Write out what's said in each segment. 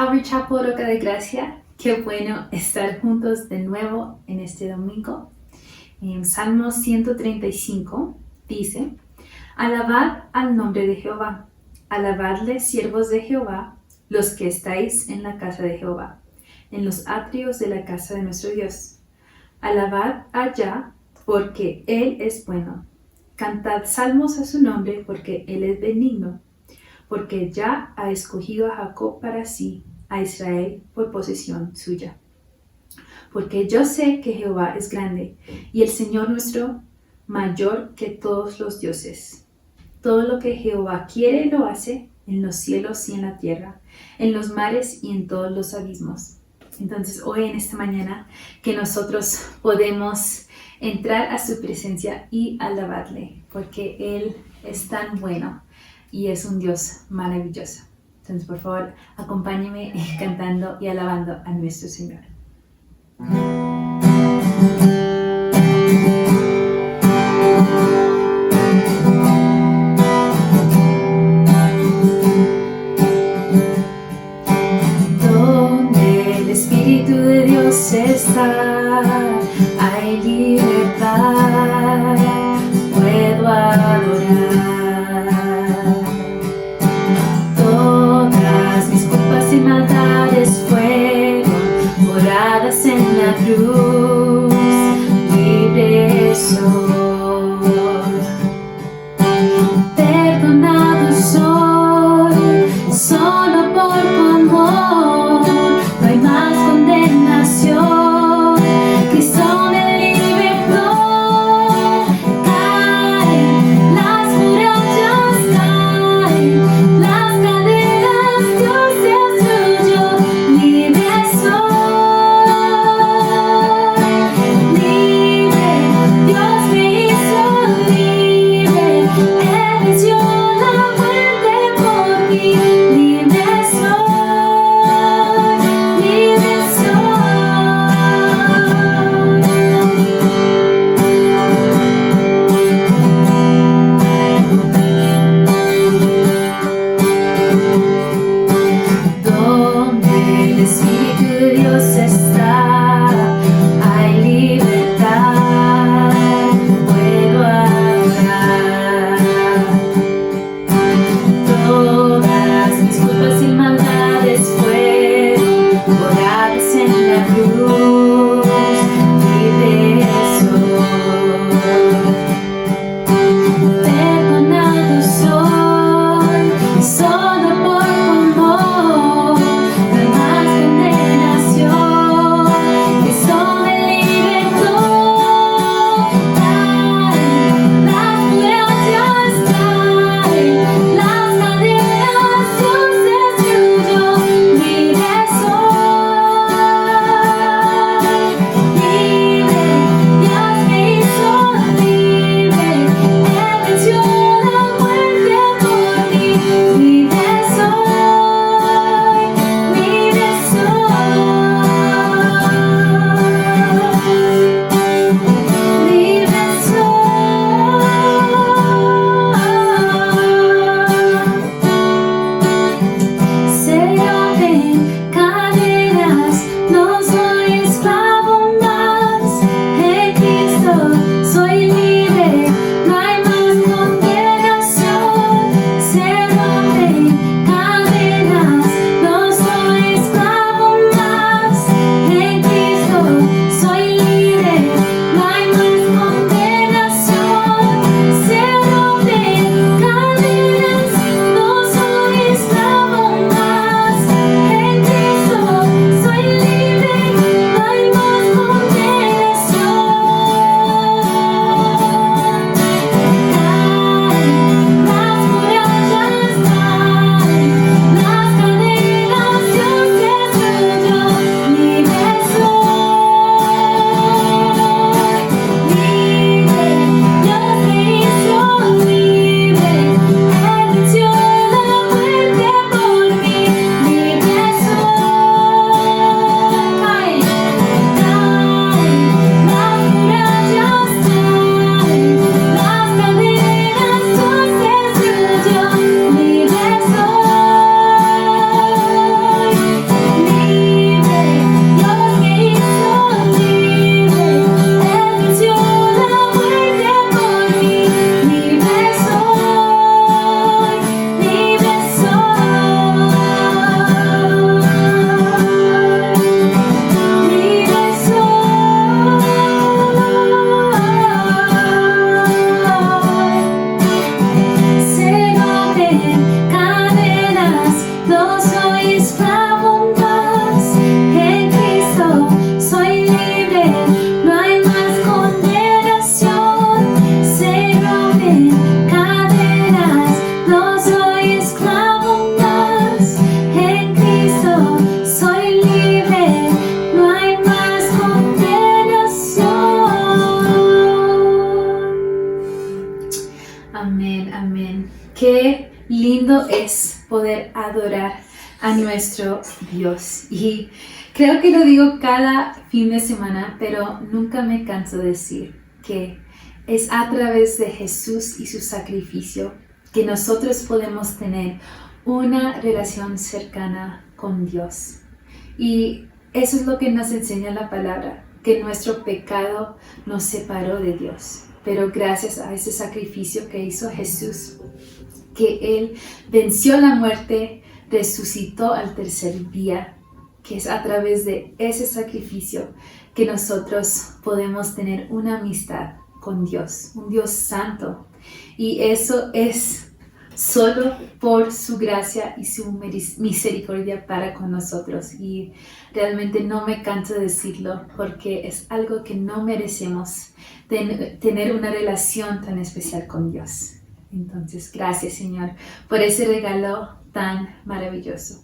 Calvary Chapel Roca de Gracia, qué bueno estar juntos de nuevo en este domingo. En Salmo 135 dice: Alabad al nombre de Jehová, alabadle siervos de Jehová, los que estáis en la casa de Jehová, en los atrios de la casa de nuestro Dios. Alabad allá, porque Él es bueno. Cantad salmos a su nombre, porque Él es benigno, porque ya ha escogido a Jacob para sí, a Israel por posesión suya. Porque yo sé que Jehová es grande, y el Señor nuestro mayor que todos los dioses. Todo lo que Jehová quiere lo hace, en los cielos y en la tierra, en los mares y en todos los abismos. Entonces hoy en esta mañana que nosotros podemos entrar a su presencia y alabarle, porque Él es tan bueno y es un Dios maravilloso. Entonces, por favor, acompáñeme cantando y alabando a nuestro Señor. Donde el Espíritu de Dios está, hay libertad, puedo adorar. Y maldades fueron borradas en la cruz, libre soy, perdonado soy, solo por tu amor, no hay más condenación, Cristo me libertó, caen las murallas, caen las cadenas, Dios me Qué lindo es poder adorar a nuestro Dios. Y creo que lo digo cada fin de semana, pero nunca me canso de decir que es a través de Jesús y su sacrificio que nosotros podemos tener una relación cercana con Dios. Y eso es lo que nos enseña la palabra, que nuestro pecado nos separó de Dios. Pero gracias a ese sacrificio que hizo Jesús, que Él venció la muerte, resucitó al tercer día, que es a través de ese sacrificio que nosotros podemos tener una amistad con Dios, un Dios santo. Y eso es solo por su gracia y su misericordia para con nosotros. Y realmente no me canso de decirlo porque es algo que no merecemos, tener una relación tan especial con Dios. Entonces, gracias, Señor, por ese regalo tan maravilloso.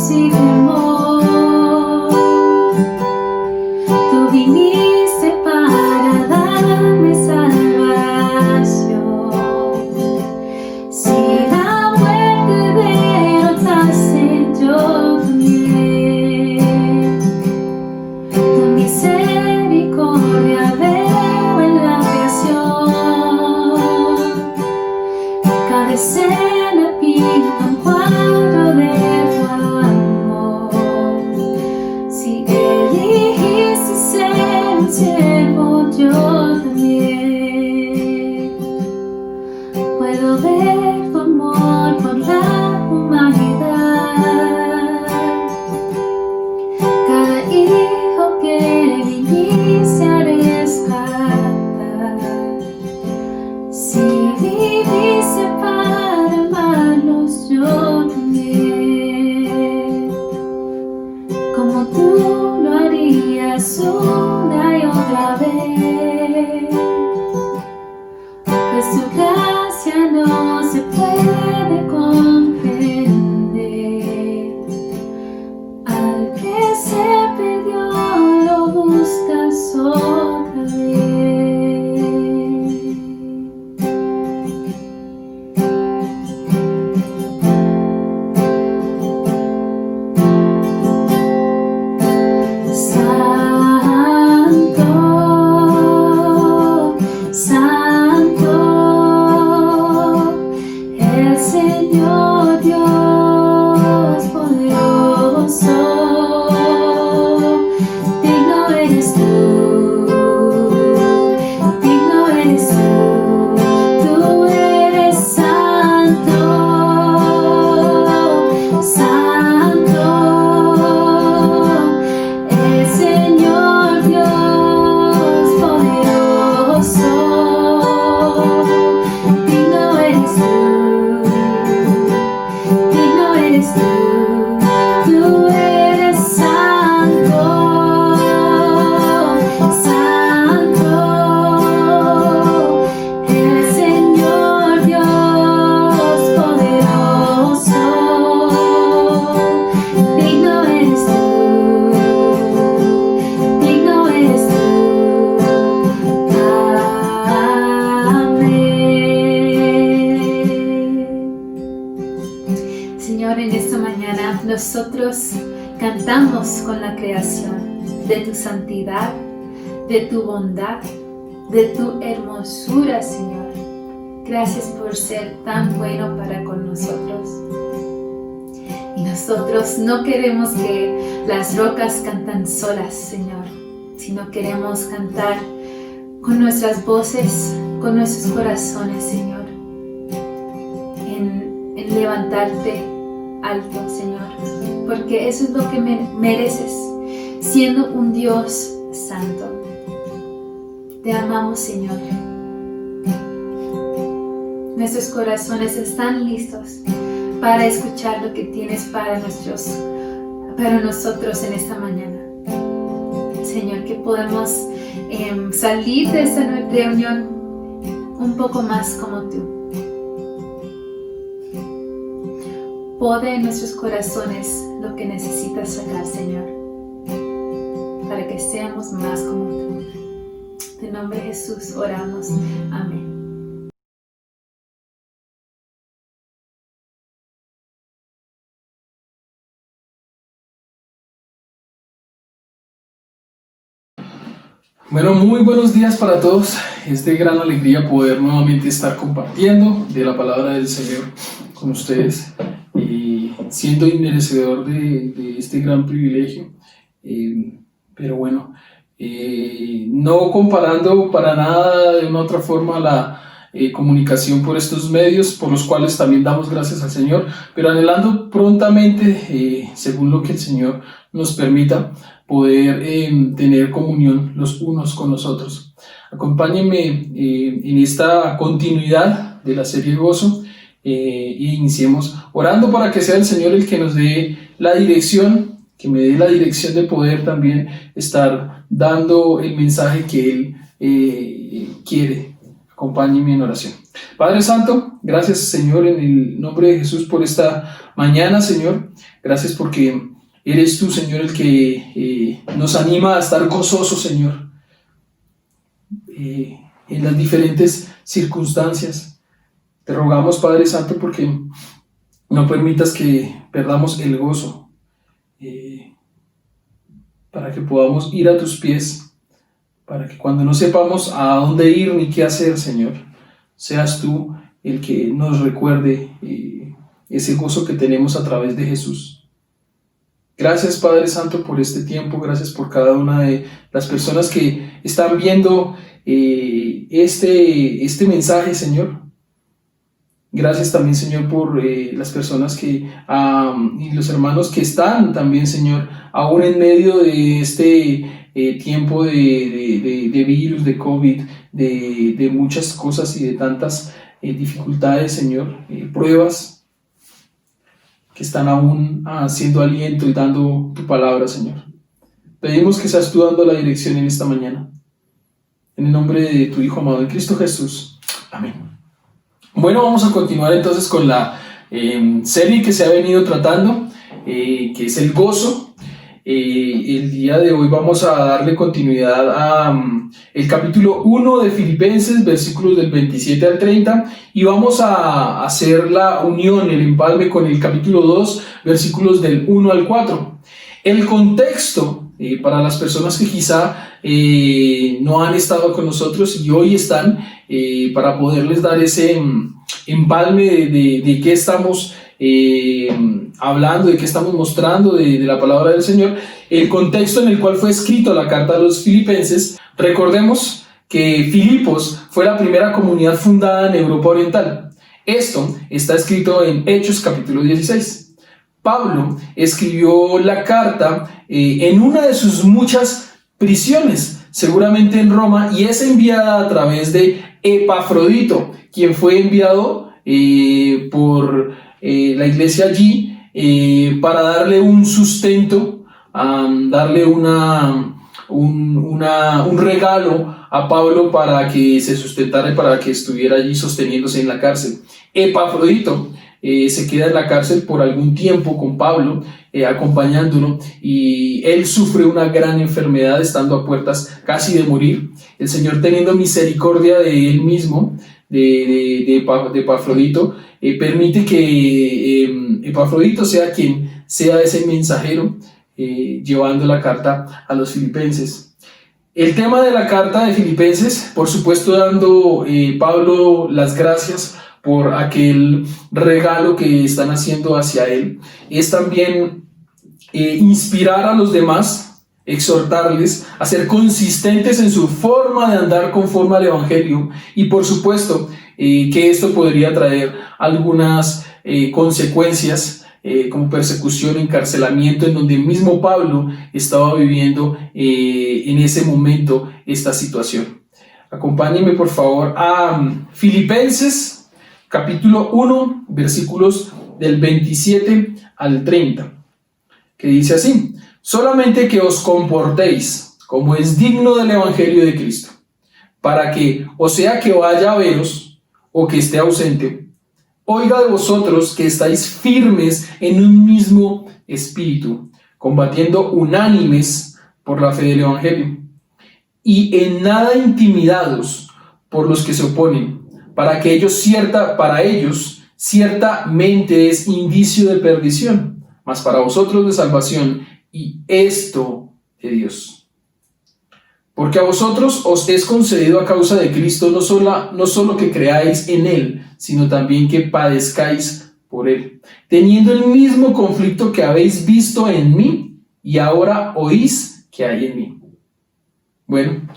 sin temor. Tú viniste para darme salvación. Si la muerte derrotaste, yo también. Tu misericordia veo en la creación. Cada escena pinta un cuadro de tu amor. Si elegiste ser un siervo, yo también. Puedo ver tu amor por la humanidad. Cada hijo que viniste a rescatar. Si viviste para amarnos, yo también. Como tú lo harías una y otra vez. Pues tu gracia no se puede comprender. Al que se perdió lo buscas otra vez. Santo, Santo, el Señor Dios poderoso. Digno eres tú, digno eres tú. Tú eres santo, santo, el Señor Dios poderoso. Digno eres tú, digno eres tú. Tú eres santo, santo, el Señor Dios poderoso. Digno eres tú, digno eres tú. Amén. Señor, en esta mañana nosotros cantamos con la creación de tu santidad, de tu bondad, de tu hermosura, Señor. Gracias por ser tan bueno para con nosotros. Y nosotros no queremos que las rocas cantan solas, Señor, sino queremos cantar con nuestras voces, con nuestros corazones, Señor, en levantarte alto, Señor, porque eso es lo que mereces, siendo un Dios santo. Te amamos, Señor. Nuestros corazones están listos para escuchar lo que tienes para nosotros en esta mañana. Señor, que podamos salir de esta reunión un poco más como tú. Pode en nuestros corazones lo que necesitas sacar, Señor, para que seamos más como tú. En nombre de Jesús oramos. Amén. Bueno, muy buenos días para todos. Es de gran alegría poder nuevamente estar compartiendo de la palabra del Señor con ustedes, siendo inmerecedor de este gran privilegio. Pero bueno, no comparando para nada de una otra forma la comunicación por estos medios, por los cuales también damos gracias al Señor, pero anhelando prontamente, según lo que el Señor nos permita, poder tener comunión los unos con los otros. Acompáñenme en esta continuidad de la serie Gozo e iniciemos orando para que sea el Señor el que nos dé la dirección, que me dé la dirección de poder también estar dando el mensaje que Él quiere. Acompáñenme en oración. Padre Santo, gracias Señor en el nombre de Jesús por esta mañana, Señor. Gracias porque eres tú, Señor, el que nos anima a estar gozosos, Señor, en las diferentes circunstancias. Te rogamos, Padre Santo, porque no permitas que perdamos el gozo, para que podamos ir a tus pies, para que cuando no sepamos a dónde ir ni qué hacer, Señor, seas tú el que nos recuerde ese gozo que tenemos a través de Jesús. Gracias, Padre Santo, por este tiempo. Gracias por cada una de las personas que están viendo este mensaje, Señor. Gracias también, Señor, por las personas y los hermanos que están también, Señor, aún en medio de este tiempo de virus, de COVID, de muchas cosas y de tantas dificultades, Señor, pruebas que están aún haciendo aliento y dando tu palabra, Señor. Pedimos que seas tú dando la dirección en esta mañana. En el nombre de tu Hijo amado, en Cristo Jesús. Amén. Bueno, vamos a continuar entonces con la serie que se ha venido tratando, que es el gozo. El día de hoy vamos a darle continuidad a el capítulo 1 de Filipenses, versículos del 27 al 30, y vamos a hacer la unión, el empalme con el capítulo 2, versículos del 1 al 4. El contexto, para las personas que quizá no han estado con nosotros y hoy están, para poderles dar ese empalme de qué estamos hablando, de qué estamos mostrando de la palabra del Señor, el contexto en el cual fue escrito la carta a los filipenses. Recordemos que Filipos fue la primera comunidad fundada en Europa Oriental. Esto está escrito en Hechos capítulo 16. Pablo escribió la carta en una de sus muchas prisiones, seguramente en Roma, y es enviada a través de Epafrodito, quien fue enviado por la iglesia allí para darle un sustento, darle un regalo a Pablo para que se sustentara y para que estuviera allí sosteniéndose en la cárcel. Epafrodito se queda en la cárcel por algún tiempo con Pablo, acompañándolo, y él sufre una gran enfermedad estando a puertas casi de morir. El Señor, teniendo misericordia de él mismo, de Epafrodito, permite que Epafrodito sea quien sea ese mensajero llevando la carta a los filipenses. El tema de la carta de Filipenses, por supuesto, dando Pablo las gracias por aquel regalo que están haciendo hacia él, es también inspirar a los demás, exhortarles a ser consistentes en su forma de andar conforme al Evangelio, y por supuesto que esto podría traer algunas consecuencias, como persecución, encarcelamiento, en donde mismo Pablo estaba viviendo en ese momento esta situación. Acompáñenme por favor a Filipenses capítulo 1, versículos del 27 al 30, que dice así: solamente que os comportéis como es digno del Evangelio de Cristo, para que, o sea que vaya a veros, o que esté ausente, oiga de vosotros que estáis firmes en un mismo espíritu, combatiendo unánimes por la fe del Evangelio, y en nada intimidados por los que se oponen, para ellos ciertamente es indicio de perdición, mas para vosotros de salvación, y esto de Dios. Porque a vosotros os es concedido a causa de Cristo no solo que creáis en Él, sino también que padezcáis por Él, teniendo el mismo conflicto que habéis visto en mí y ahora oís que hay en mí. Bueno,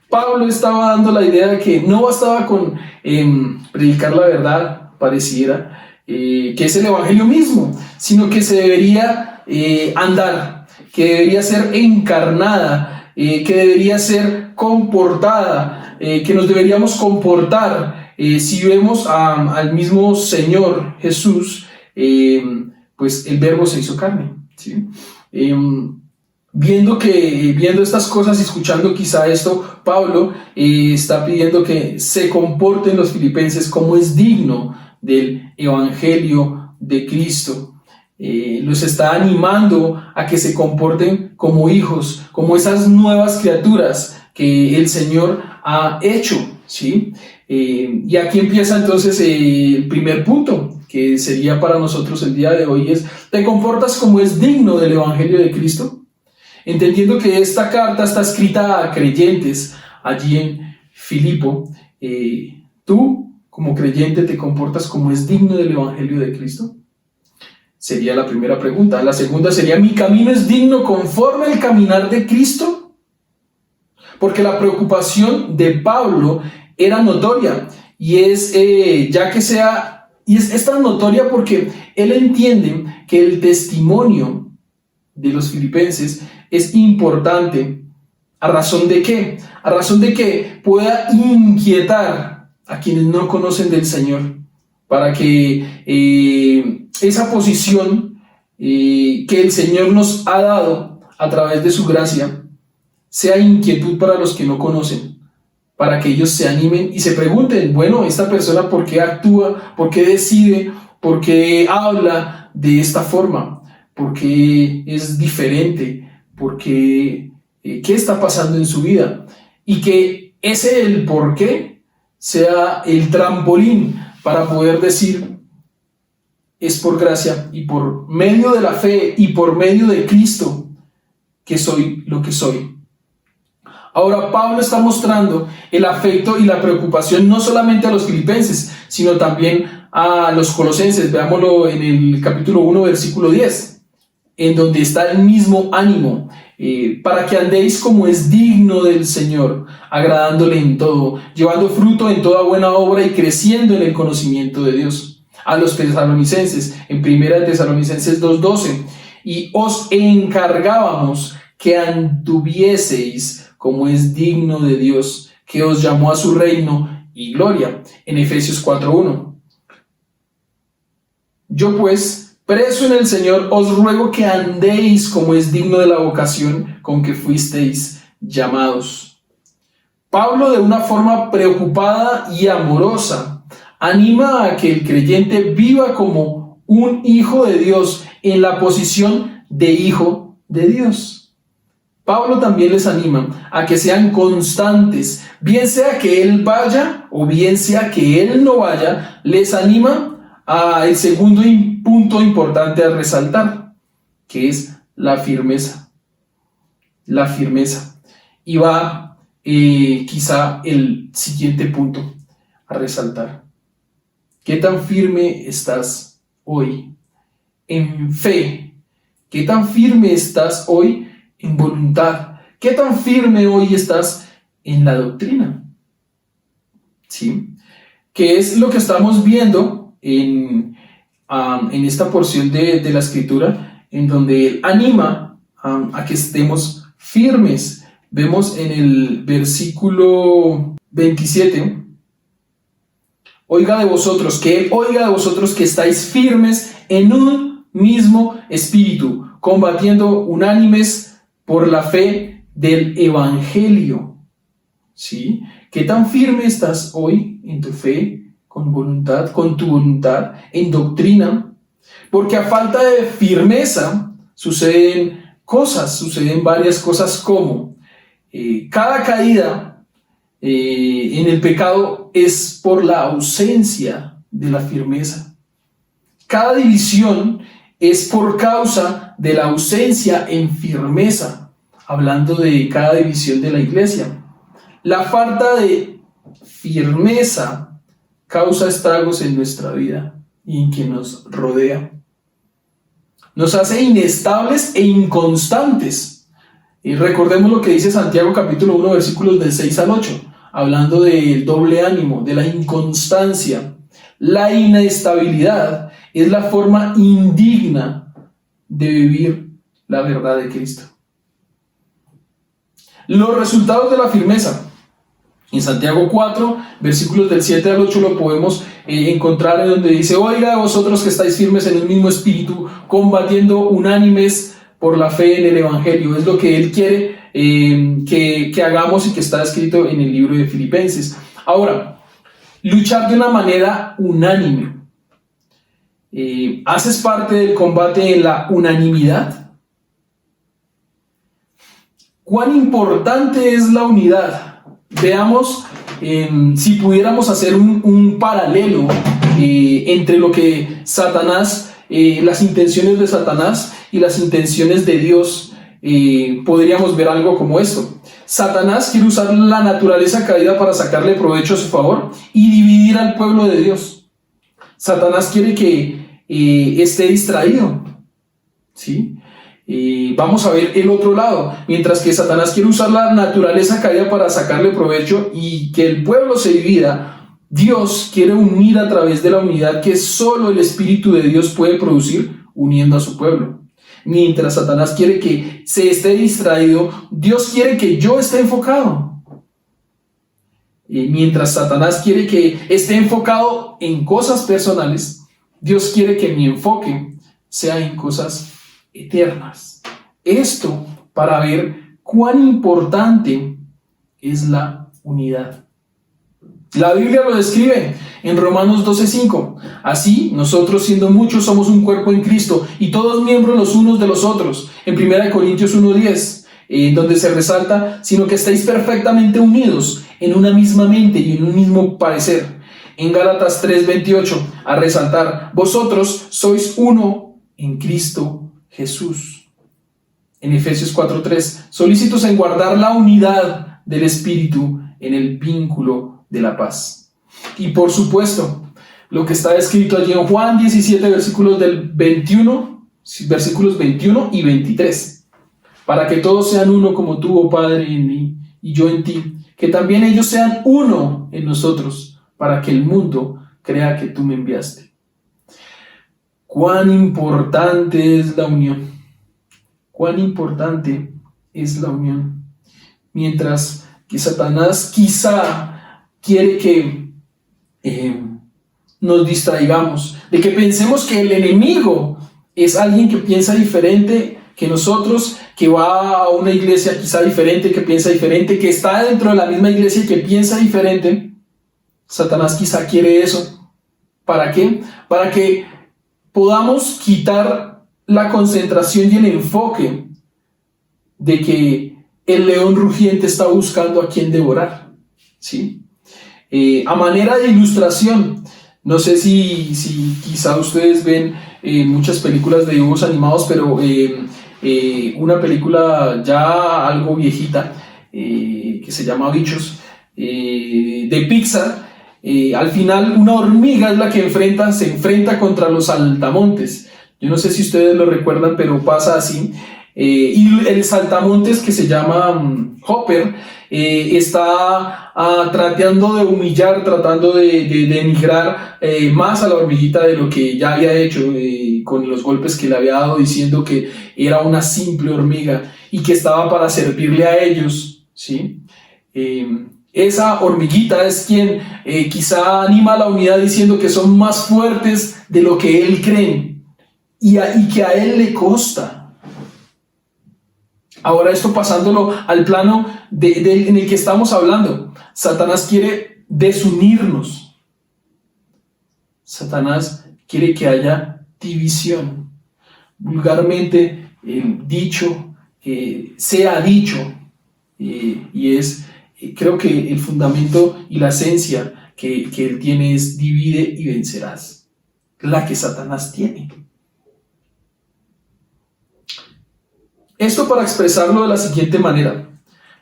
Pablo estaba dando la idea de que no bastaba con predicar la verdad, pareciera, que es el Evangelio mismo, sino que se debería andar, que debería ser encarnada, que debería ser comportada, que nos deberíamos comportar. Si vemos al mismo Señor Jesús, pues el Verbo se hizo carne, ¿sí? Viendo estas cosas y escuchando quizá esto, Pablo está pidiendo que se comporten los filipenses como es digno del Evangelio de Cristo. Los está animando a que se comporten como hijos, como esas nuevas criaturas que el Señor ha hecho, ¿sí? Y aquí empieza entonces el primer punto, que sería para nosotros el día de hoy, es: ¿te comportas como es digno del Evangelio de Cristo? Entendiendo que esta carta está escrita a creyentes allí en Filipo, ¿tú como creyente te comportas como es digno del Evangelio de Cristo? Sería la primera pregunta. La segunda sería: ¿mi camino es digno conforme al caminar de Cristo? Porque la preocupación de Pablo era notoria, y es tan notoria porque él entiende que el testimonio de los filipenses es importante. ¿A razón de qué? A razón de que pueda inquietar a quienes no conocen del Señor, para que esa posición que el Señor nos ha dado a través de su gracia sea inquietud para los que no conocen, para que ellos se animen y se pregunten: bueno, esta persona, ¿por qué actúa? ¿Por qué decide? ¿Por qué habla de esta forma? ¿Por qué es diferente? ¿Por qué? ¿Qué está pasando en su vida? Y que el por qué sea el trampolín para poder decir: es por gracia y por medio de la fe y por medio de Cristo que soy lo que soy. Ahora, Pablo está mostrando el afecto y la preocupación no solamente a los filipenses, sino también a los colosenses. Veámoslo en el capítulo 1, versículo 10, en donde está el mismo ánimo, para que andéis como es digno del Señor, agradándole en todo, llevando fruto en toda buena obra y creciendo en el conocimiento de Dios. A los tesalonicenses, en 1 Tesalonicenses 2:12, y os encargábamos que anduvieseis como es digno de Dios, que os llamó a su reino y gloria, en Efesios 4:1. Yo pues, preso en el Señor, os ruego que andéis como es digno de la vocación con que fuisteis llamados. Pablo, de una forma preocupada y amorosa, anima a que el creyente viva como un hijo de Dios, en la posición de hijo de Dios. Pablo también les anima a que sean constantes, bien sea que él vaya o bien sea que él no vaya. Les anima a el segundo punto importante a resaltar, que es la firmeza. La firmeza. Y va quizá el siguiente punto a resaltar. ¿Qué tan firme estás hoy en fe? ¿Qué tan firme estás hoy en voluntad? ¿Qué tan firme hoy estás en la doctrina? ¿Sí? ¿Qué es lo que estamos viendo en esta porción de la Escritura, en donde él anima a que estemos firmes? Vemos en el versículo 27: oiga de vosotros, que él oiga de vosotros que estáis firmes en un mismo espíritu, combatiendo unánimes por la fe del Evangelio. ¿Sí? ¿Qué tan firme estás hoy en tu fe, con voluntad, con tu voluntad, en doctrina? Porque a falta de firmeza suceden varias cosas, como cada caída en el pecado es por la ausencia de la firmeza. Cada división es por causa de la ausencia en firmeza, hablando de cada división de la iglesia. La falta de firmeza causa estragos en nuestra vida y en quien nos rodea. Nos hace inestables e inconstantes. Y recordemos lo que dice Santiago capítulo 1, versículos del 6 al 8, hablando del doble ánimo, de la inconstancia. La inestabilidad es la forma indigna de vivir la verdad de Cristo. Los resultados de la firmeza. En Santiago 4, versículos del 7 al 8 lo podemos encontrar, en donde dice: oiga vosotros que estáis firmes en el mismo espíritu, combatiendo unánimes por la fe en el Evangelio. Es lo que Él quiere que hagamos y que está escrito en el libro de Filipenses. Ahora, luchar de una manera unánime. ¿Haces parte del combate en la unanimidad? ¿Cuán importante es la unidad? Veamos si pudiéramos hacer un paralelo entre lo que Satanás, las intenciones de Satanás y las intenciones de Dios. Podríamos ver algo como esto. Satanás quiere usar la naturaleza caída para sacarle provecho a su favor y dividir al pueblo de Dios. Satanás quiere que esté distraído, ¿sí? Vamos a ver el otro lado. Mientras que Satanás quiere usar la naturaleza caída para sacarle provecho y que el pueblo se divida, Dios quiere unir a través de la unidad que solo el Espíritu de Dios puede producir, uniendo a su pueblo. Mientras Satanás quiere que se esté distraído, Dios quiere que yo esté enfocado. Mientras Satanás quiere que esté enfocado en cosas personales, Dios quiere que mi enfoque sea en cosas eternas. Esto para ver cuán importante es la unidad. La Biblia lo describe en Romanos 12:5. Así, nosotros siendo muchos somos un cuerpo en Cristo y todos miembros los unos de los otros. En 1 Corintios 1:10, donde se resalta, sino que estáis perfectamente unidos en una misma mente y en un mismo parecer. En Gálatas 3:28, a resaltar, vosotros sois uno en Cristo Jesús. En Efesios 4:3, solícitos en guardar la unidad del Espíritu en el vínculo de la paz. Y por supuesto, lo que está escrito allí en Juan 17, versículos 21 y 23. Para que todos sean uno como tú, oh Padre, en mí y yo en ti, que también ellos sean uno en nosotros, para que el mundo crea que tú me enviaste. Cuán importante es la unión. Cuán importante es la unión. Mientras que Satanás quizá quiere que nos distraigamos, de que pensemos que el enemigo es alguien que piensa diferente que nosotros, que va a una iglesia quizá diferente, que piensa diferente, que está dentro de la misma iglesia y que piensa diferente. Satanás quizá quiere eso. ¿Para qué? Para que podamos quitar la concentración y el enfoque de que el león rugiente está buscando a quien devorar, ¿sí? A manera de ilustración, no sé si quizá ustedes ven muchas películas de dibujos animados, pero una película ya algo viejita que se llama Bichos, de Pixar, al final una hormiga es la que se enfrenta contra los saltamontes. Yo no sé si ustedes lo recuerdan, pero pasa así. Y el saltamontes, que se llama Hopper, está tratando de humillar, tratando de denigrar más a la hormiguita de lo que ya había hecho, con los golpes que le había dado, diciendo que era una simple hormiga y que estaba para servirle a ellos, ¿sí? Esa hormiguita es quien quizá anima a la unidad diciendo que son más fuertes de lo que él cree y que a él le consta. Ahora, esto pasándolo al plano en el que estamos hablando, Satanás quiere desunirnos. Satanás quiere que haya división. Vulgarmente, el dicho sea dicho, y es, creo que el fundamento y la esencia que él tiene es divide y vencerás, la que Satanás tiene. Esto para expresarlo de la siguiente manera: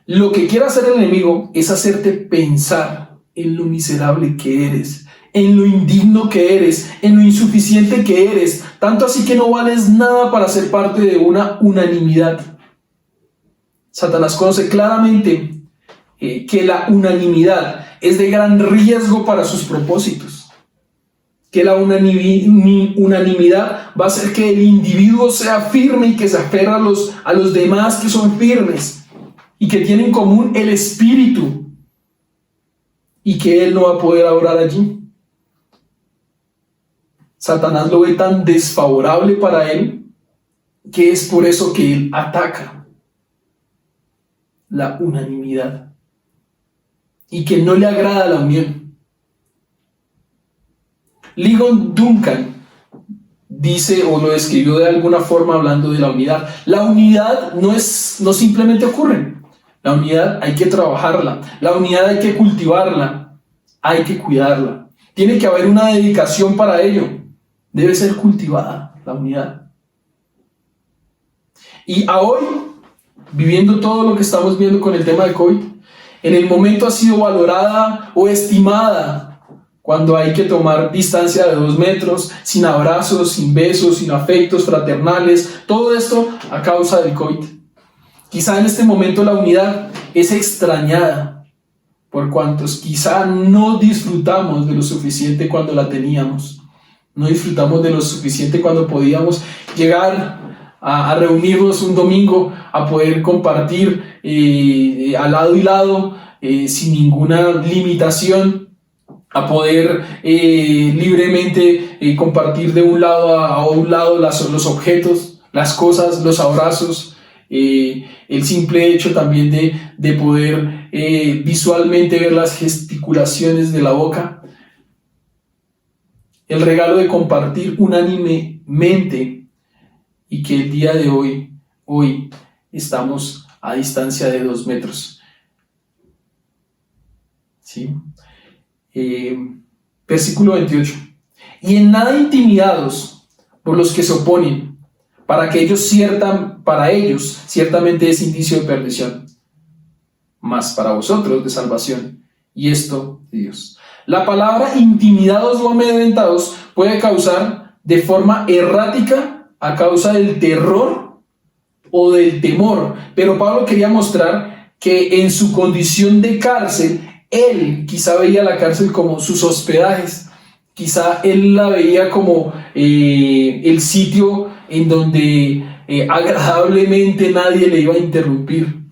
lo que quiere hacer el enemigo es hacerte pensar en lo miserable que eres, en lo indigno que eres, en lo insuficiente que eres, tanto así que no vales nada para ser parte de una unanimidad. Satanás conoce claramente que la unanimidad es de gran riesgo para sus propósitos. Que la unanimidad va a hacer que el individuo sea firme y que se aferra a los demás que son firmes y que tienen en común el espíritu, y que él no va a poder orar allí. Satanás lo ve tan desfavorable para él que es por eso que él ataca la unanimidad y que no le agrada la unión. Ligon Duncan dice o lo describió de alguna forma hablando de la unidad. La unidad no simplemente ocurre. La unidad hay que trabajarla, la unidad hay que cultivarla, hay que cuidarla. Tiene que haber una dedicación para ello. Debe ser cultivada la unidad. Y a hoy, viviendo todo lo que estamos viendo con el tema de COVID, en el momento ha sido valorada o estimada cuando hay que tomar distancia de 2 metros, sin abrazos, sin besos, sin afectos fraternales, todo esto a causa del COVID. Quizá en este momento la unidad es extrañada por cuantos quizá no disfrutamos de lo suficiente cuando la teníamos. No disfrutamos de lo suficiente cuando podíamos llegar a reunirnos un domingo, a poder compartir al lado y lado sin ninguna limitación, a poder libremente compartir de un lado a un lado los objetos, las cosas, los abrazos. El simple hecho también de poder visualmente ver las gesticulaciones de la boca, el regalo de compartir unánimemente, y que el día de hoy estamos a distancia de 2 metros. ¿Sí? Versículo 28. Y en nada intimidados por los que se oponen, para ellos ciertamente es indicio de perdición, mas para vosotros de salvación, y esto de Dios. La palabra intimidados o amedrentados puede causar de forma errática a causa del terror o del temor, pero Pablo quería mostrar que en su condición de cárcel, él quizá veía la cárcel como sus hospedajes, quizá él la veía como el sitio en donde agradablemente nadie le iba a interrumpir.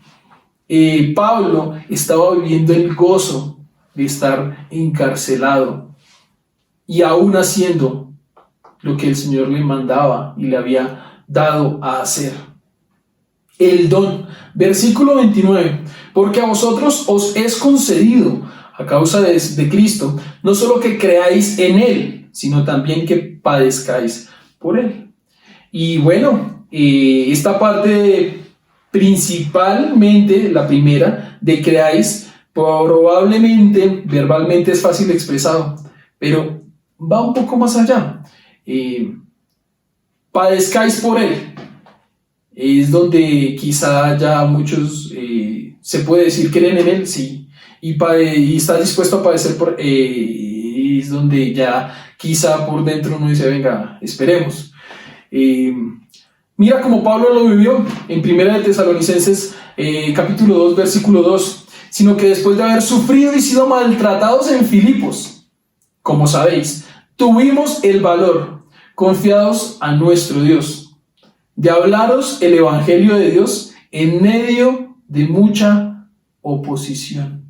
Pablo estaba viviendo el gozo de estar encarcelado y aún haciendo lo que el Señor le mandaba y le había dado a hacer. El don, versículo 29, porque a vosotros os es concedido a causa de Cristo, no solo que creáis en Él, sino también que padezcáis por Él. Y bueno, esta parte principalmente, la primera, de creáis, probablemente verbalmente es fácil expresado, pero va un poco más allá. Padezcáis por Él. Es donde quizá ya muchos, se puede decir, creen en Él, sí, y está dispuesto a padecer por es donde ya quizá por dentro uno dice, venga, esperemos. Mira cómo Pablo lo vivió en 1 Tesalonicenses capítulo 2, versículo 2, sino que después de haber sufrido y sido maltratados en Filipos, como sabéis, tuvimos el valor, confiados a nuestro Dios, de hablaros el Evangelio de Dios en medio de mucha oposición.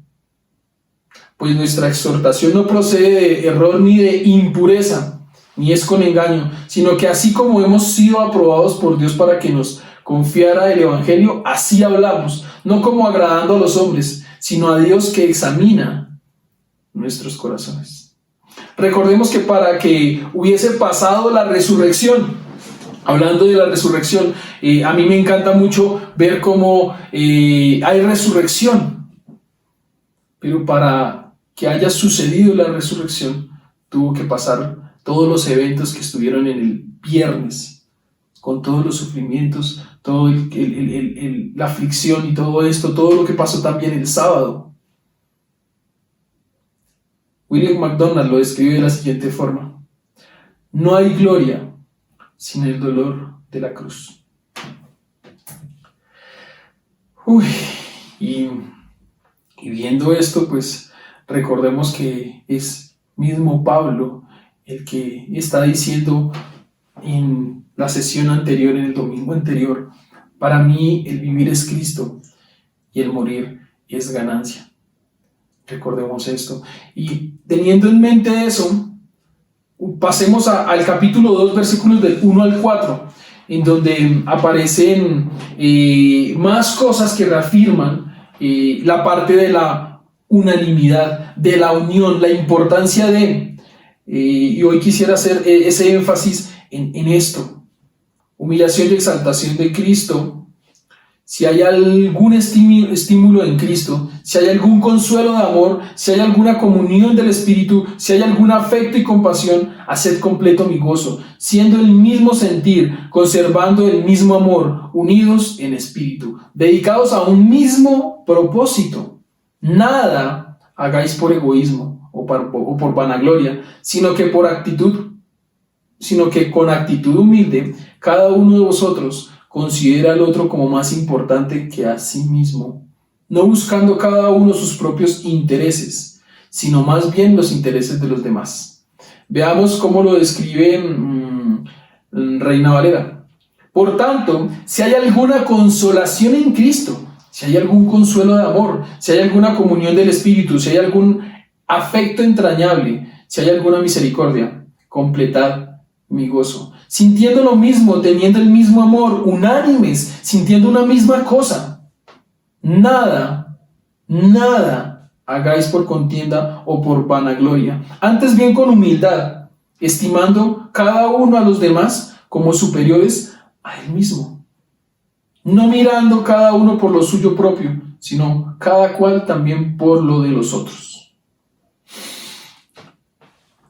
Pues nuestra exhortación no procede de error ni de impureza, ni es con engaño, sino que así como hemos sido aprobados por Dios para que nos confiara el Evangelio, así hablamos, no como agradando a los hombres, sino a Dios que examina nuestros corazones. Recordemos que para que hubiese pasado la resurrección, hablando de la resurrección, a mí me encanta mucho ver cómo hay resurrección, pero para que haya sucedido la resurrección tuvo que pasar todos los eventos que estuvieron en el viernes, con todos los sufrimientos, toda la aflicción y todo esto, todo lo que pasó también el sábado. William MacDonald lo describe de la siguiente forma: no hay gloria sin el dolor de la cruz. Y viendo esto, pues recordemos que es mismo Pablo el que está diciendo en la sesión anterior, en el domingo anterior, para mí el vivir es Cristo y el morir es ganancia. Recordemos esto. Y teniendo en mente eso, pasemos al capítulo 2, versículos del 1 al 4. en donde aparecen más cosas que reafirman la parte de la unanimidad, de la unión, la importancia de, y hoy quisiera hacer ese énfasis en esto, humillación y exaltación de Cristo. Si hay algún estímulo en Cristo, si hay algún consuelo de amor, si hay alguna comunión del Espíritu, si hay algún afecto y compasión, haced completo mi gozo, siendo el mismo sentir, conservando el mismo amor, unidos en espíritu, dedicados a un mismo propósito. Nada hagáis por egoísmo o por vanagloria, sino que con actitud humilde, cada uno de vosotros considera al otro como más importante que a sí mismo, no buscando cada uno sus propios intereses, sino más bien los intereses de los demás. Veamos cómo lo describe Reina Valera. Por tanto, si hay alguna consolación en Cristo, si hay algún consuelo de amor, si hay alguna comunión del Espíritu, si hay algún afecto entrañable, si hay alguna misericordia, completad mi gozo, sintiendo lo mismo, teniendo el mismo amor, unánimes, sintiendo una misma cosa. Nada hagáis por contienda o por vanagloria, antes bien con humildad, estimando cada uno a los demás como superiores a él mismo, no mirando cada uno por lo suyo propio, sino cada cual también por lo de los otros.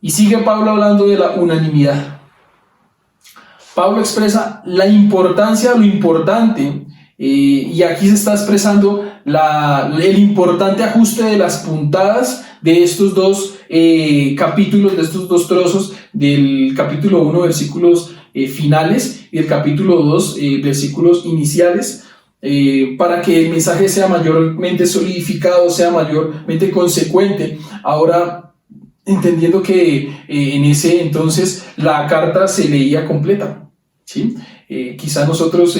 Y sigue Pablo hablando de la unanimidad. Pablo expresa la importancia, lo importante, y aquí se está expresando el importante ajuste de las puntadas de estos dos capítulos, de estos dos trozos, del capítulo 1, versículos finales, y el capítulo 2, versículos iniciales, para que el mensaje sea mayormente solidificado, sea mayormente consecuente. Ahora, entendiendo que en ese entonces la carta se leía completa, ¿sí? Quizá nosotros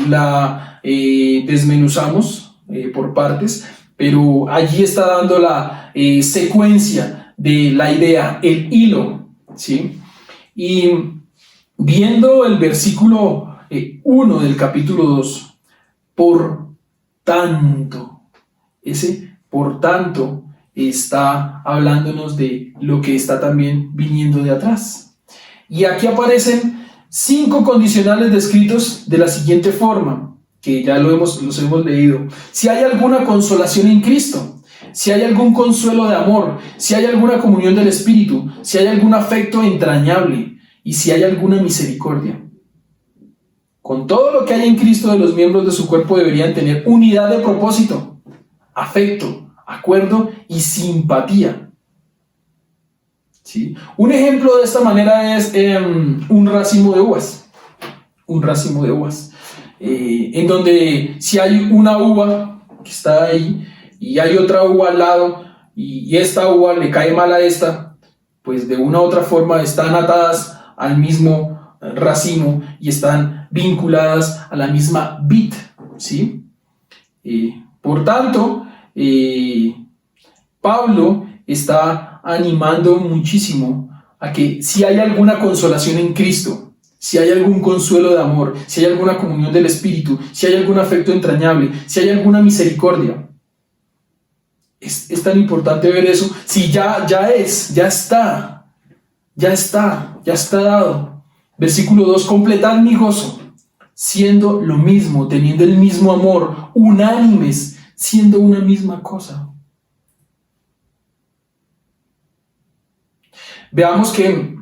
la desmenuzamos por partes, pero allí está dando la secuencia de la idea, el hilo, ¿sí? Y viendo el versículo 1 del capítulo 2, por tanto, ese por tanto está hablándonos de lo que está también viniendo de atrás. Y aquí aparecen 5 condicionales descritos de la siguiente forma, que ya los hemos leído. Si hay alguna consolación en Cristo, si hay algún consuelo de amor, si hay alguna comunión del Espíritu, si hay algún afecto entrañable y si hay alguna misericordia. Con todo lo que hay en Cristo, de los miembros de su cuerpo deberían tener unidad de propósito, afecto, acuerdo y simpatía. ¿Sí? Un ejemplo de esta manera es un racimo de uvas. Un racimo de uvas. En donde si hay una uva que está ahí y hay otra uva al lado y esta uva le cae mal a esta, pues de una u otra forma están atadas al mismo racimo y están vinculadas a la misma vid, ¿sí? Por tanto, Pablo está animando muchísimo a que si hay alguna consolación en Cristo, si hay algún consuelo de amor, si hay alguna comunión del Espíritu, si hay algún afecto entrañable, si hay alguna misericordia, es tan importante ver eso. Si ya está dado. Versículo 2, completad mi gozo, siendo lo mismo, teniendo el mismo amor, unánimes, siendo una misma cosa. Veamos que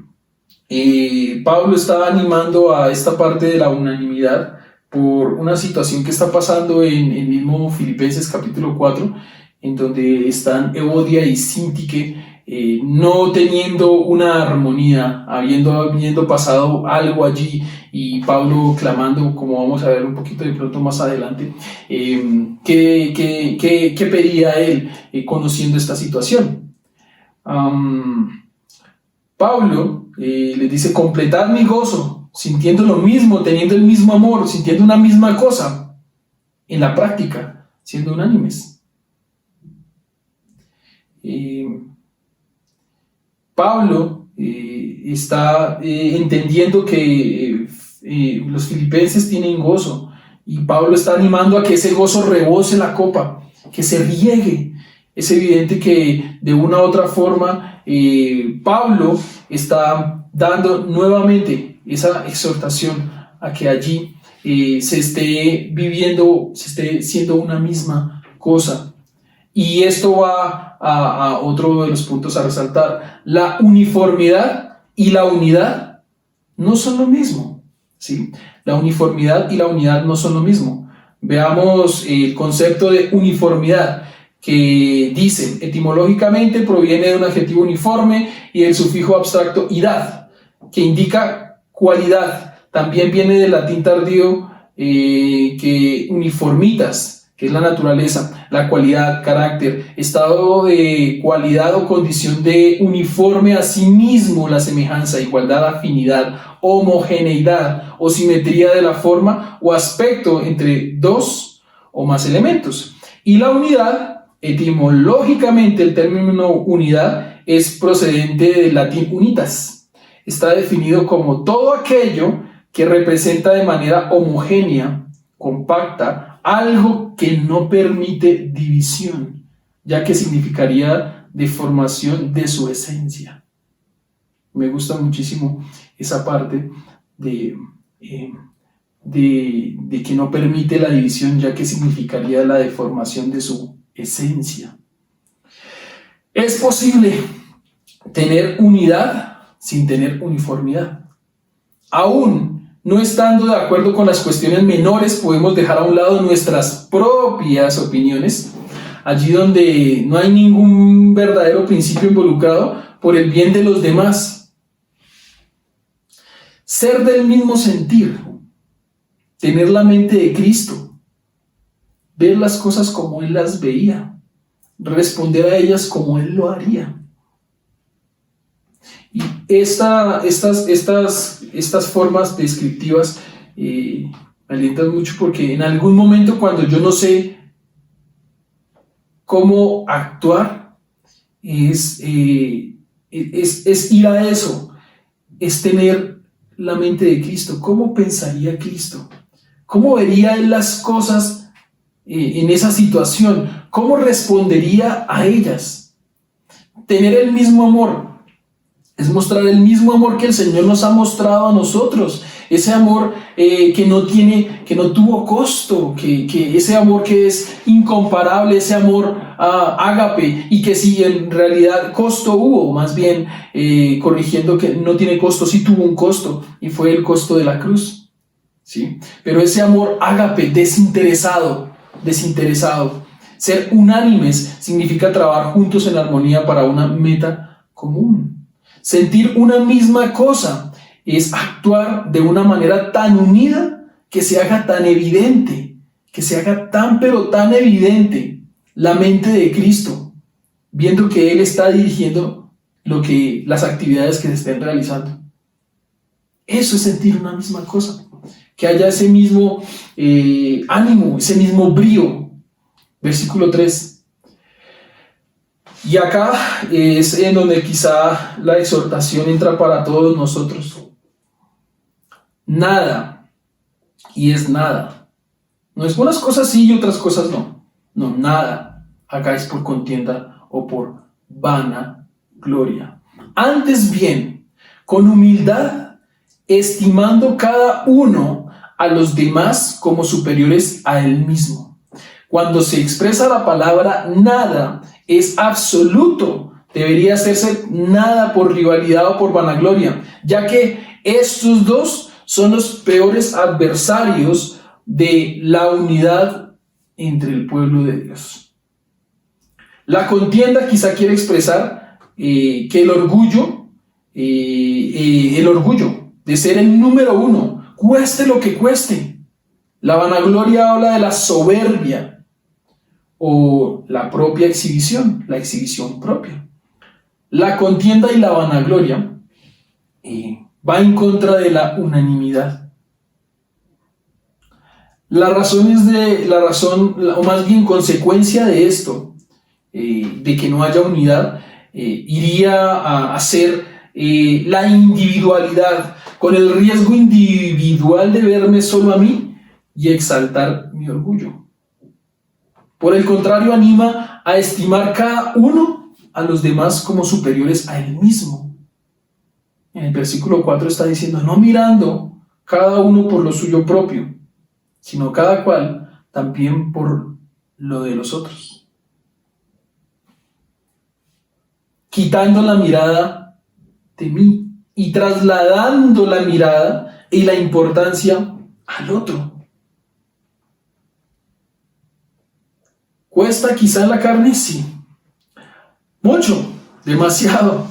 Pablo está animando a esta parte de la unanimidad por una situación que está pasando en el mismo Filipenses capítulo 4, en donde están Evodia y Síntique no teniendo una armonía, habiendo pasado algo allí, y Pablo clamando, como vamos a ver un poquito de pronto más adelante, ¿qué pedía él conociendo esta situación? Pablo les dice, completad mi gozo, sintiendo lo mismo, teniendo el mismo amor, sintiendo una misma cosa, en la práctica, siendo unánimes. Pablo está entendiendo que los filipenses tienen gozo, y Pablo está animando a que ese gozo rebose la copa, que se riegue. Es evidente que de una u otra forma Pablo está dando nuevamente esa exhortación a que allí se esté viviendo, se esté siendo una misma cosa. Y esto va a otro de los puntos a resaltar. La uniformidad y la unidad no son lo mismo, ¿sí? La uniformidad y la unidad no son lo mismo. Veamos el concepto de uniformidad, que dice, etimológicamente proviene de un adjetivo uniforme y del sufijo abstracto idad, que indica cualidad. También viene del latín tardío que uniformitas, que es la naturaleza, la cualidad, carácter, estado de cualidad o condición de uniforme a sí mismo, la semejanza, igualdad, afinidad, homogeneidad o simetría de la forma o aspecto entre dos o más elementos. Y la unidad, etimológicamente el término unidad es procedente del latín unitas. Está definido como todo aquello que representa de manera homogénea, compacta, algo que no permite división, ya que significaría deformación de su esencia. Me gusta muchísimo esa parte de que no permite la división, ya que significaría la deformación de su esencia. Es posible tener unidad sin tener uniformidad. Aún no estando de acuerdo con las cuestiones menores, podemos dejar a un lado nuestras propias opiniones, allí donde no hay ningún verdadero principio involucrado, por el bien de los demás. Ser del mismo sentir, tener la mente de Cristo, ver las cosas como Él las veía, responder a ellas como Él lo haría. Y estas formas descriptivas me alientan mucho, porque en algún momento, cuando yo no sé cómo actuar, es ir a eso, es tener la mente de Cristo. ¿Cómo pensaría Cristo? ¿Cómo vería Él las cosas en esa situación? ¿Cómo respondería a ellas? Tener el mismo amor es mostrar el mismo amor que el Señor nos ha mostrado a nosotros. Ese amor que no tuvo costo, que ese amor que es incomparable, ese amor ágape, y que si en realidad costo hubo, más bien corrigiendo que no tiene costo, sí tuvo un costo, y fue el costo de la cruz, ¿sí? Pero ese amor ágape, desinteresado, ser unánimes significa trabajar juntos en armonía para una meta común. Sentir una misma cosa es actuar de una manera tan unida que se haga tan evidente, que se haga tan pero tan evidente la mente de Cristo, viendo que Él está dirigiendo las actividades que se estén realizando. Eso es sentir una misma cosa, que haya ese mismo ánimo, ese mismo brío. Versículo 3. Y acá es en donde quizá la exhortación entra para todos nosotros. Nada, y es nada. No es unas cosas sí y otras cosas no. No, nada hagáis por contienda o por vana gloria. Antes bien, con humildad, estimando cada uno a los demás como superiores a él mismo. Cuando se expresa la palabra nada, es absoluto. Debería hacerse nada por rivalidad o por vanagloria, ya que estos dos son los peores adversarios de la unidad entre el pueblo de Dios. La contienda quizá quiere expresar que el orgullo de ser el número uno, cueste lo que cueste. La vanagloria habla de la soberbia, o la propia exhibición, la exhibición propia. La contienda y la vanagloria va en contra de la unanimidad. La razón, o más bien consecuencia de esto, de que no haya unidad, iría a ser la individualidad, con el riesgo individual de verme solo a mí y exaltar mi orgullo. Por el contrario, anima a estimar cada uno a los demás como superiores a él mismo. En el versículo 4 está diciendo, no mirando cada uno por lo suyo propio, sino cada cual también por lo de los otros. Quitando la mirada de mí y trasladando la mirada y la importancia al otro. ¿Cuesta quizá en la carne? Sí. Mucho, demasiado,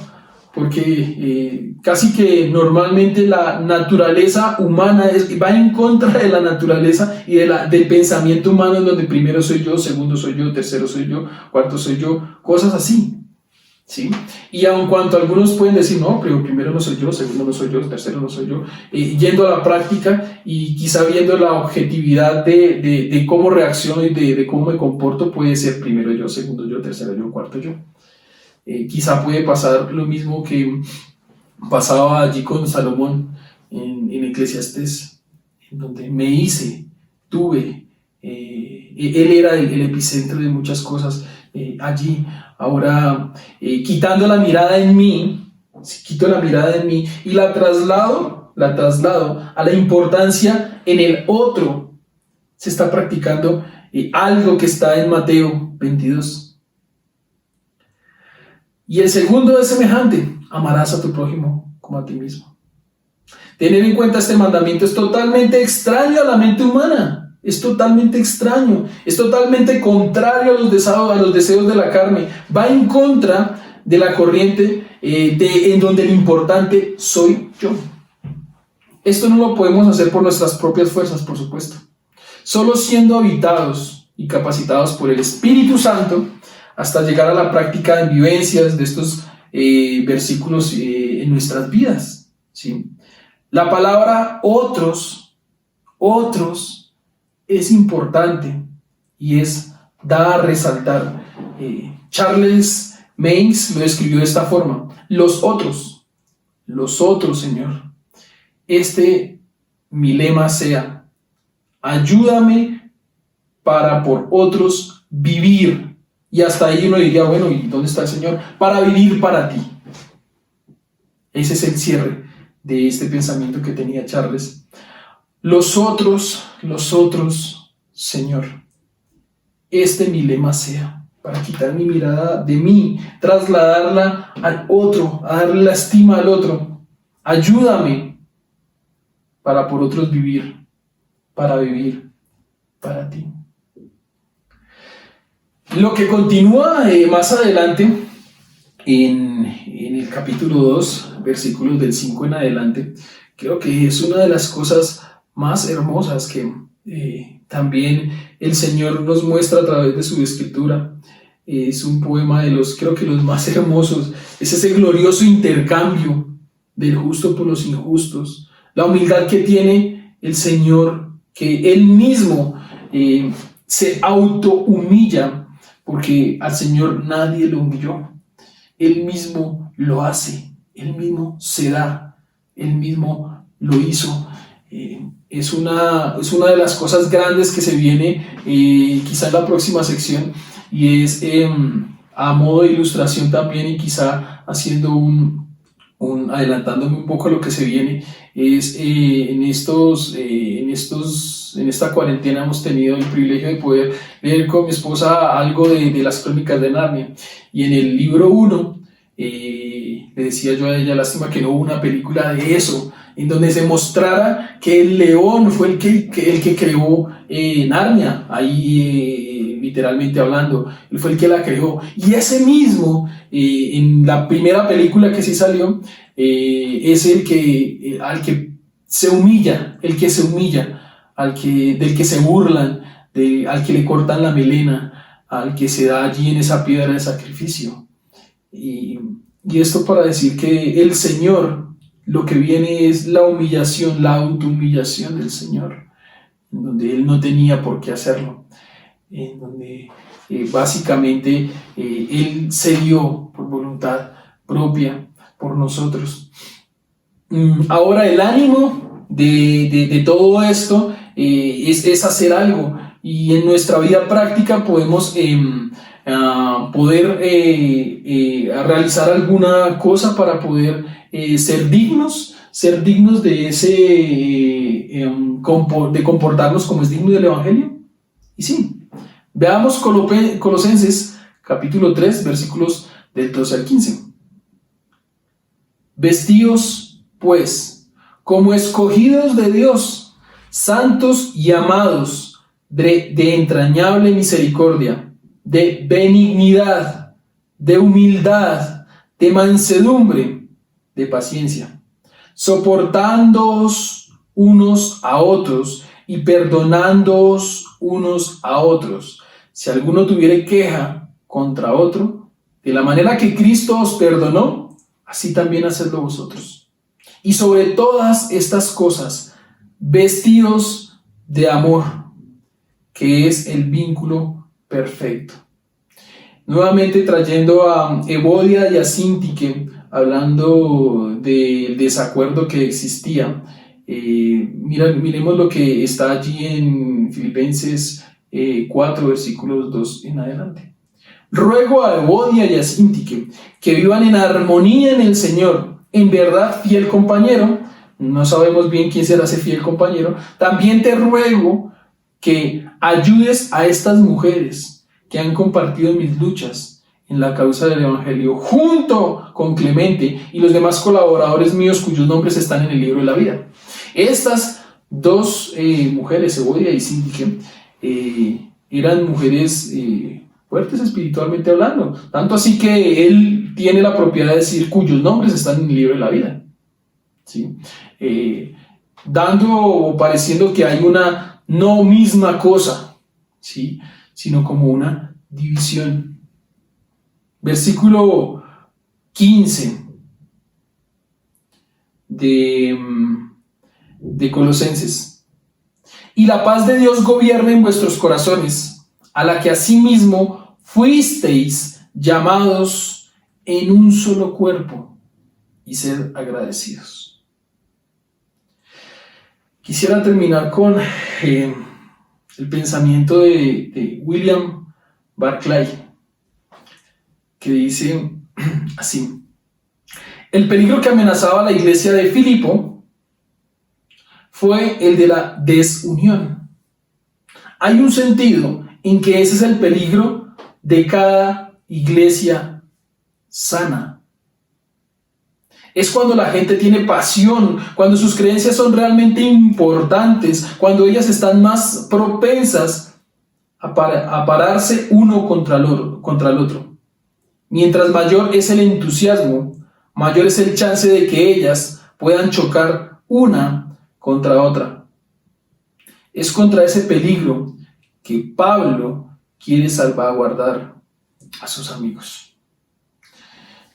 porque casi que normalmente la naturaleza humana va en contra de la naturaleza y del pensamiento humano, en donde primero soy yo, segundo soy yo, tercero soy yo, cuarto soy yo, cosas así. ¿Sí? Y aun cuanto algunos pueden decir, no, pero primero no soy yo, segundo no soy yo, tercero no soy yo, yendo a la práctica y quizá viendo la objetividad de cómo reacciono y de cómo me comporto, puede ser primero yo, segundo yo, tercero yo, cuarto yo. Quizá puede pasar lo mismo que pasaba allí con Salomón en Eclesiastés, en donde me hice, tuve, él era el epicentro de muchas cosas allí. Ahora, quitando la mirada en mí, si quito la mirada en mí y la traslado a la importancia en el otro, se está practicando algo que está en Mateo 22. Y el segundo es semejante, amarás a tu prójimo como a ti mismo. Tener en cuenta este mandamiento es totalmente extraño a la mente humana. Es totalmente extraño, es totalmente contrario a los deseos de la carne. Va en contra de la corriente en donde el importante soy yo. Esto no lo podemos hacer por nuestras propias fuerzas, por supuesto. Solo siendo habitados y capacitados por el Espíritu Santo hasta llegar a la práctica en vivencias de estos versículos en nuestras vidas. ¿Sí? La palabra otros es importante y da a resaltar. Charles Mains lo escribió de esta forma: los otros, Señor. Mi lema sea: ayúdame para por otros vivir. Y hasta ahí uno diría, bueno, ¿y dónde está el Señor? Para vivir para ti. Ese es el cierre de este pensamiento que tenía Charles. Los otros, Señor. Mi lema sea, para quitar mi mirada de mí, trasladarla al otro, a darle la estima al otro. Ayúdame para por otros vivir, para vivir para ti. Lo que continúa más adelante, en el capítulo 2, versículos del 5 en adelante, creo que es una de las cosas más hermosas que también el Señor nos muestra a través de su escritura. Es un poema creo que los más hermosos. Es ese glorioso intercambio del justo por los injustos. La humildad que tiene el Señor, que Él mismo se autohumilla, porque al Señor nadie lo humilló. Él mismo lo hace, Él mismo se da, Él mismo lo hizo. Es una de las cosas grandes que se viene quizá en la próxima sección, y es a modo de ilustración también, y quizá haciendo adelantándome un poco a lo que se viene, es en esta cuarentena hemos tenido el privilegio de poder leer con mi esposa algo de las Crónicas de Narnia, y en el libro 1 le decía yo a ella, lástima que no hubo una película de eso, en donde se mostrara que el león fue el que creó Narnia, ahí literalmente hablando, él fue el que la creó, y ese mismo, en la primera película que sí salió, es al que se humilla, del que se burlan, al que le cortan la melena, al que se da allí en esa piedra de sacrificio. Y esto para decir que el Señor, lo que viene es la humillación, la autohumillación del Señor, en donde Él no tenía por qué hacerlo, en donde básicamente Él se dio por voluntad propia por nosotros. Ahora el ánimo de todo esto es hacer algo, y en nuestra vida práctica podemos poder realizar alguna cosa para poder ser dignos de ese de comportarnos como es digno del Evangelio. Y sí, veamos Colosenses capítulo 3 versículos del 12 al 15. Vestíos pues como escogidos de Dios, santos y amados, de entrañable misericordia, de benignidad, de humildad, de mansedumbre, de paciencia, soportándoos unos a otros y perdonándoos unos a otros, si alguno tuviere queja contra otro, de la manera que Cristo os perdonó, así también hacedlo vosotros. Y sobre todas estas cosas, vestidos de amor, que es el vínculo perfecto. Nuevamente trayendo a Evodia y a Síntique, hablando del desacuerdo que existía. Miremos lo que está allí en Filipenses 4, versículos 2 en adelante. Ruego a Evodia y a Síntique que vivan en armonía en el Señor, en verdad fiel compañero. No sabemos bien quién será ese fiel compañero. También te ruego que ayudes a estas mujeres que han compartido mis luchas en la causa del Evangelio, junto con Clemente y los demás colaboradores míos cuyos nombres están en el libro de la vida. Estas dos mujeres, Evodia y Síntique, eran mujeres fuertes espiritualmente hablando, tanto así que él tiene la propiedad de decir cuyos nombres están en el libro de la vida, ¿sí? Dando o pareciendo que hay una no misma cosa, ¿sí? Sino como una división. Versículo 15 de Colosenses. Y la paz de Dios gobierne en vuestros corazones, a la que asimismo fuisteis llamados en un solo cuerpo, y sed agradecidos. Quisiera terminar con el pensamiento de William Barclay, que dice así: el peligro que amenazaba a la iglesia de Filipo fue el de la desunión. Hay un sentido en que ese es el peligro de cada iglesia sana. Es cuando la gente tiene pasión, cuando sus creencias son realmente importantes, cuando ellas están más propensas a pararse uno contra el otro. Mientras mayor es el entusiasmo, mayor es el chance de que ellas puedan chocar una contra otra. Es contra ese peligro que Pablo quiere salvaguardar a sus amigos.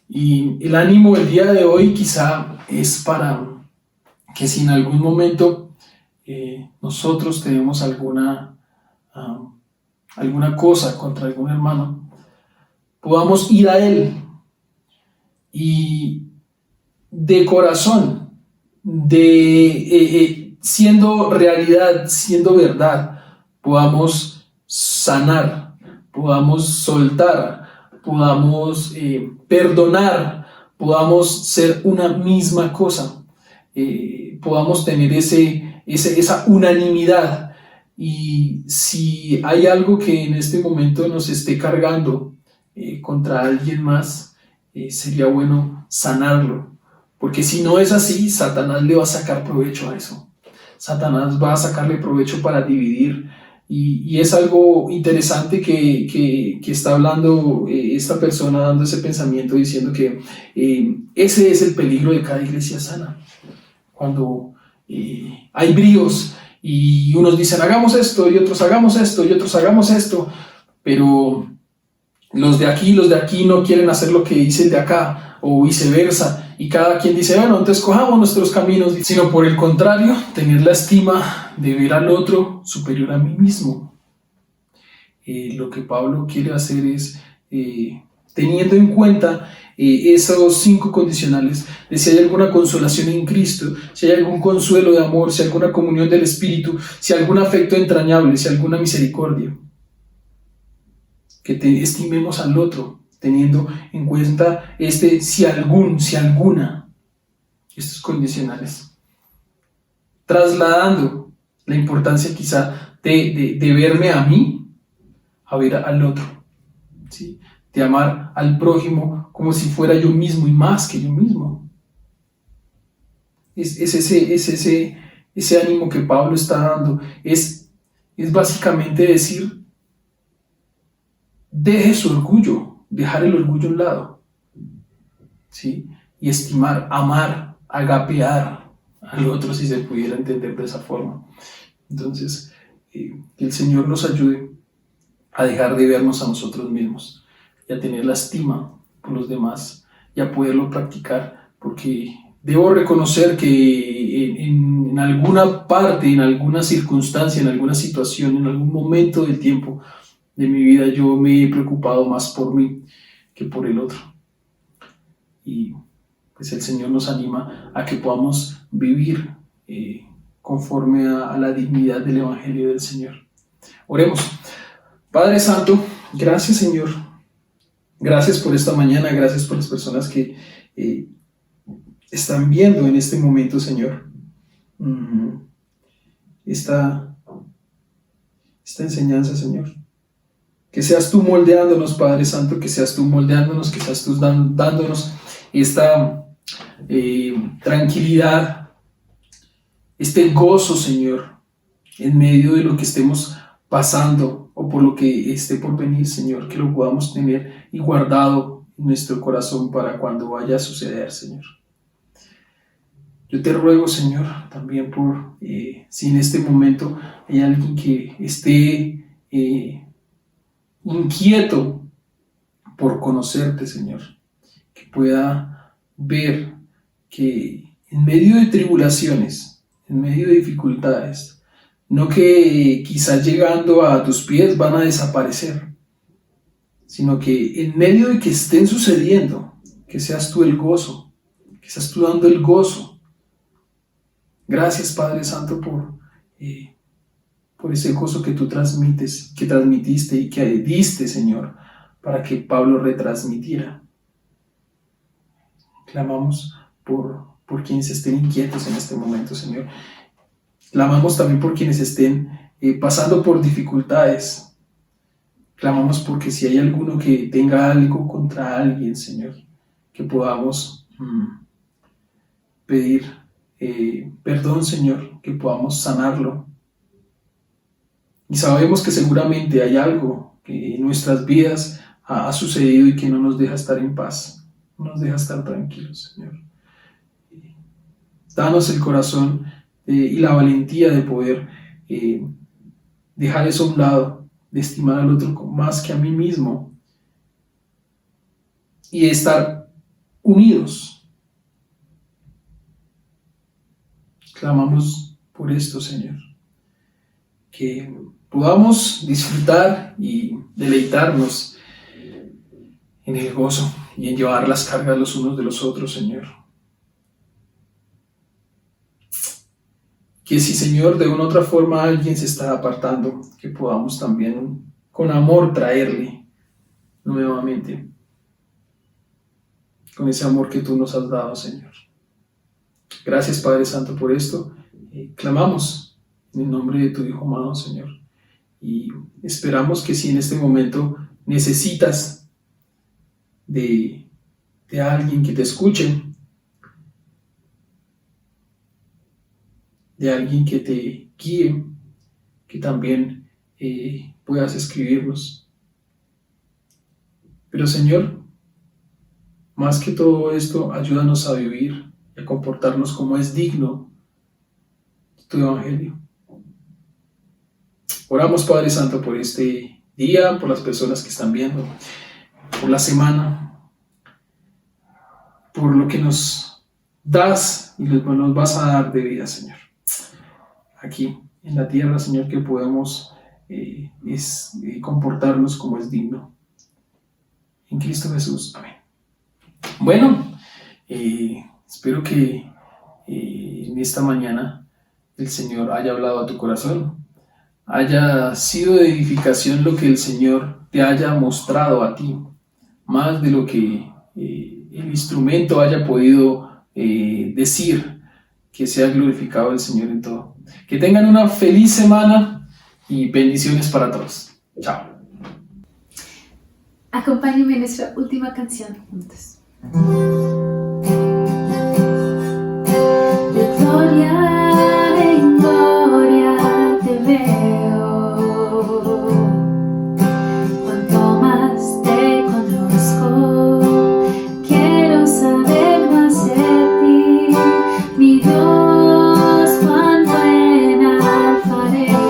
Y el ánimo del día de hoy quizá es para que si en algún momento nosotros tenemos alguna cosa contra algún hermano, podamos ir a él y de corazón, siendo realidad, siendo verdad, podamos sanar, podamos soltar, podamos perdonar, podamos ser una misma cosa, podamos tener esa unanimidad. Y si hay algo que en este momento nos esté cargando contra alguien más, sería bueno sanarlo, porque si no es así, Satanás le va a sacar provecho a eso. Satanás va a sacarle provecho para dividir. Y es algo interesante que está hablando esta persona, dando ese pensamiento, diciendo que ese es el peligro de cada iglesia sana. Cuando hay bríos y unos dicen hagamos esto y otros hagamos esto y otros hagamos esto, pero los de aquí no quieren hacer lo que dice el de acá, o viceversa. Y cada quien dice, bueno, entonces cojamos nuestros caminos, sino por el contrario, tener la estima de ver al otro superior a mí mismo. Lo que Pablo quiere hacer es teniendo en cuenta esos 5 condicionales, de si hay alguna consolación en Cristo, si hay algún consuelo de amor, si hay alguna comunión del Espíritu, si hay algún afecto entrañable, si hay alguna misericordia. Que estimemos al otro, teniendo en cuenta si alguna, estos condicionales. Trasladando la importancia quizá de verme a mí, a ver al otro, ¿sí? De amar al prójimo como si fuera yo mismo y más que yo mismo. Es ese ánimo que Pablo está dando. Es básicamente decir, deje su orgullo, dejar el orgullo a un lado, ¿sí? Y estimar, amar, agapear al otro, si se pudiera entender de esa forma. Entonces, que el Señor nos ayude a dejar de vernos a nosotros mismos y a tener la estima por los demás y a poderlo practicar, porque debo reconocer que en alguna parte, en alguna circunstancia, en alguna situación, en algún momento del tiempo de mi vida, yo me he preocupado más por mí que por el otro. Y pues el Señor nos anima a que podamos vivir conforme a la dignidad del Evangelio del Señor. Oremos. Padre Santo, gracias Señor, gracias por esta mañana, gracias por las personas que están viendo en este momento, Señor, esta enseñanza, Señor. Que seas tú moldeándonos, Padre Santo, que seas tú moldeándonos, que seas tú dándonos esta tranquilidad, este gozo, Señor, en medio de lo que estemos pasando o por lo que esté por venir, Señor, que lo podamos tener y guardado en nuestro corazón para cuando vaya a suceder, Señor. Yo te ruego, Señor, también por si en este momento hay alguien que esté inquieto por conocerte, Señor, que pueda ver que en medio de tribulaciones, en medio de dificultades, no que quizás llegando a tus pies van a desaparecer, sino que en medio de que estén sucediendo, que seas tú el gozo, que seas tú dando el gozo. Gracias, Padre Santo, por ese gozo que tú transmites, que transmitiste y que diste, Señor, para que Pablo retransmitiera. Clamamos por quienes estén inquietos en este momento, Señor. Clamamos también por quienes estén pasando por dificultades. Clamamos porque si hay alguno que tenga algo contra alguien, Señor, que podamos pedir perdón, Señor, que podamos sanarlo. Y sabemos que seguramente hay algo que en nuestras vidas ha sucedido y que no nos deja estar en paz, no nos deja estar tranquilos, Señor. Danos el corazón y la valentía de poder dejar eso a un lado, de estimar al otro más que a mí mismo y de estar unidos. Clamamos por esto, Señor, que podamos disfrutar y deleitarnos en el gozo y en llevar las cargas los unos de los otros, Señor. Que si, Señor, de una u otra forma alguien se está apartando, que podamos también con amor traerle nuevamente, con ese amor que tú nos has dado, Señor. Gracias, Padre Santo, por esto. Clamamos en el nombre de tu Hijo amado, Señor. Y esperamos que si en este momento necesitas de alguien que te escuche, de alguien que te guíe, que también puedas escribirnos. Pero, Señor, más que todo esto, ayúdanos a vivir y a comportarnos como es digno de tu Evangelio. Oramos, Padre Santo, por este día, por las personas que están viendo, por la semana, por lo que nos das y nos vas a dar de vida, Señor. Aquí en la tierra, Señor, que podamos comportarnos como es digno. en Cristo Jesús. Amén. Bueno, espero que en esta mañana el Señor haya hablado a tu corazón, haya sido de edificación lo que el Señor te haya mostrado a ti, más de lo que el instrumento haya podido decir. Que sea glorificado el Señor en todo. Que tengan una feliz semana y bendiciones para todos. Chao. Acompáñenme en nuestra última canción juntos. De gloria en gloria te veo, cuanto más te conozco, quiero saber más de ti, mi Dios, cuán buen alfarero.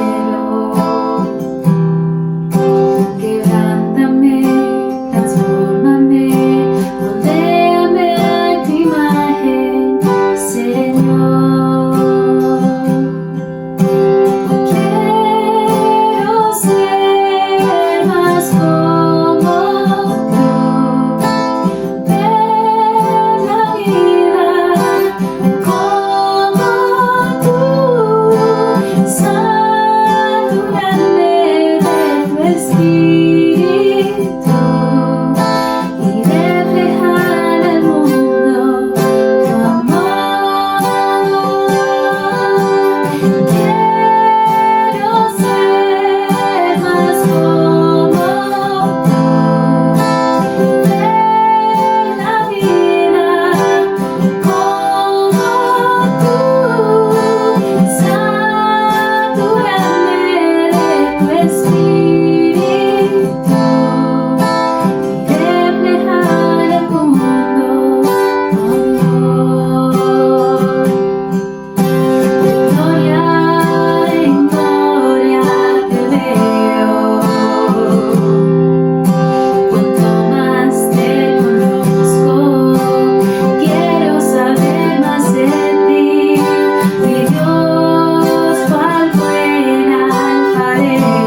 Quebrántame, transfórmame, moldéame a tu imagen, Señor. Quiero ser más como tú, ver la vida como tú, saturarme de tu espíritu y reflejar al mundo tu amor. Quiero ser más como tú, ver la vida como tú, saturarme de tu espíritu y reflejar al mundo tu amor. De gloria en gloria te veo, cuanto más te conozco, quiero saber más de ti, mi Dios, cuán buen alfarero.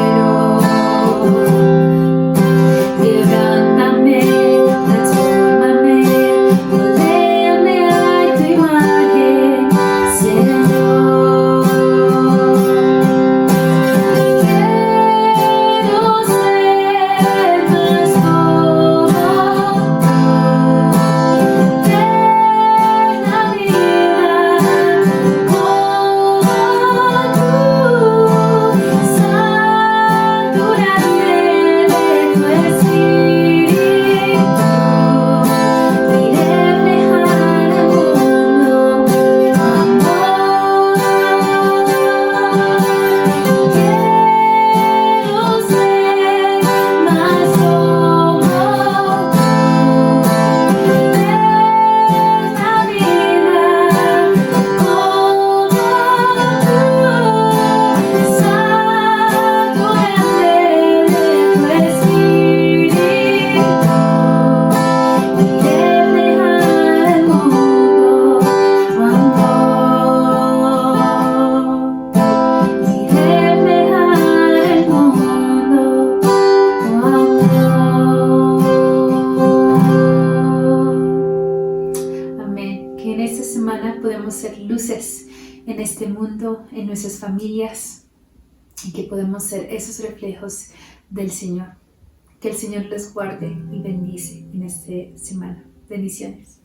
Quebrántame, transfórmame, moldéame a tu imagen, Señor. Quiero ser más como tú, ver la vida como tú, saturarme de tu espíritu y reflejar al mundo tu amor. Quiero ser más como tú, ver la vida como tú, saturarme de tu espíritu y reflejar al mundo tu amor. Y reflejar al mundo tu amor. Amén. Que en esta semana podemos ser luces en este mundo, en nuestras familias, y que podemos ser esos reflejos del Señor. Que el Señor les guarde y bendice en esta semana. Bendiciones.